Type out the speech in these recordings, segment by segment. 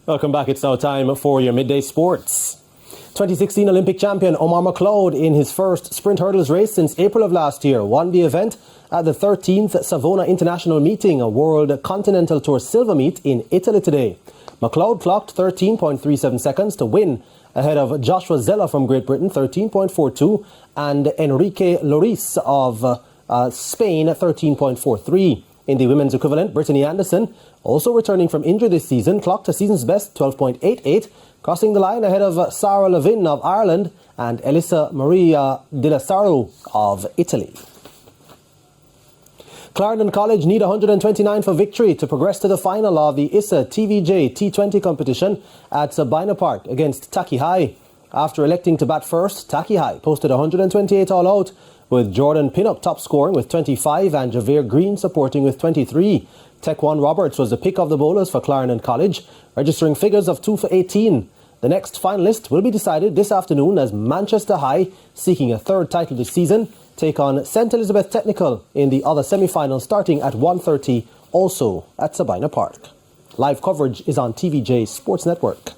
Welcome back. It's now time for your midday sports. 2016 Olympic champion Omar McLeod, in his first sprint hurdles race since April of last year, won the event at the 13th Savona International Meeting, a World Continental Tour Silver Meet in Italy today. McLeod clocked 13.37 seconds to win, ahead of Joshua Zella from Great Britain, 13.42, and Enrique Loris of Spain, 13.43. In the women's equivalent, Brittany Anderson, also returning from injury this season, clocked a season's best 12.88, crossing the line ahead of Sarah Levin of Ireland and Elisa Maria De La Sarro of Italy. Clarendon College need 129 for victory to progress to the final of the ISA TVJ T20 Competition at Sabina Park against Taki High. After electing to bat first, Taki High posted 128 all out, with Jordan Pinnock top scoring with 25 and Javier Green supporting with 23. Tequan Roberts was the pick of the bowlers for Clarendon College, registering figures of 2 for 18. The next finalist will be decided this afternoon as Manchester High, seeking a third title this season, take on St Elizabeth Technical in the other semi-final starting at 1:30, also at Sabina Park. Live coverage is on TVJ Sports Network.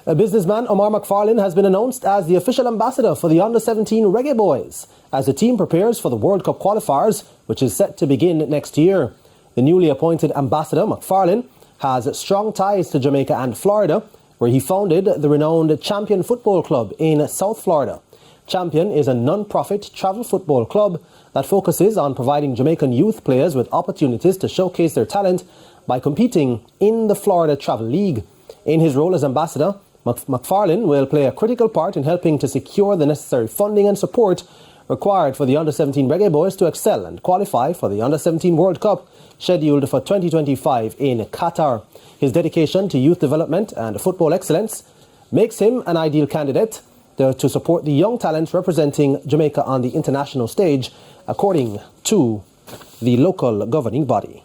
A businessman, Omar McFarlane, has been announced as the official ambassador for the Under-17 Reggae Boyz as the team prepares for the World Cup qualifiers, which is set to begin next year. The newly appointed ambassador, McFarlane, has strong ties to Jamaica and Florida, where he founded the renowned Champion Football Club in South Florida. Champion is a non-profit travel football club that focuses on providing Jamaican youth players with opportunities to showcase their talent by competing in the Florida Travel League. In his role as ambassador, McFarlane will play a critical part in helping to secure the necessary funding and support required for the Under-17 Reggae Boyz to excel and qualify for the Under-17 World Cup, scheduled for 2025 in Qatar. His dedication to youth development and football excellence makes him an ideal candidate to support the young talent representing Jamaica on the international stage, according to the local governing body.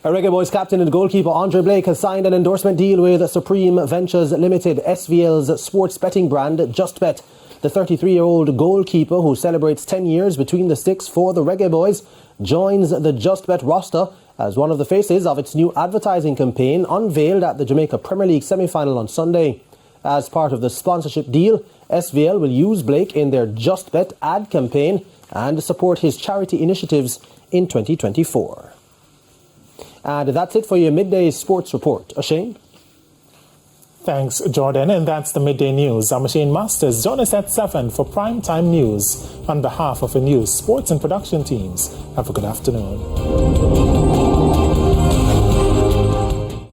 A Reggae Boyz captain and goalkeeper Andre Blake has signed an endorsement deal with Supreme Ventures Limited, SVL's sports betting brand Justbet. The 33-year-old goalkeeper, who celebrates 10 years between the sticks for the Reggae Boyz, joins the Justbet roster as one of the faces of its new advertising campaign unveiled at the Jamaica Premier League semi-final on Sunday. As part of the sponsorship deal, SVL will use Blake in their Justbet ad campaign and support his charity initiatives in 2024. And that's it for your midday sports report. O'Shane? Thanks, Jordan. And that's the midday news. I'm O'Shane Masters. Join us at 7 for primetime news. On behalf of the news, sports and production teams, have a good afternoon.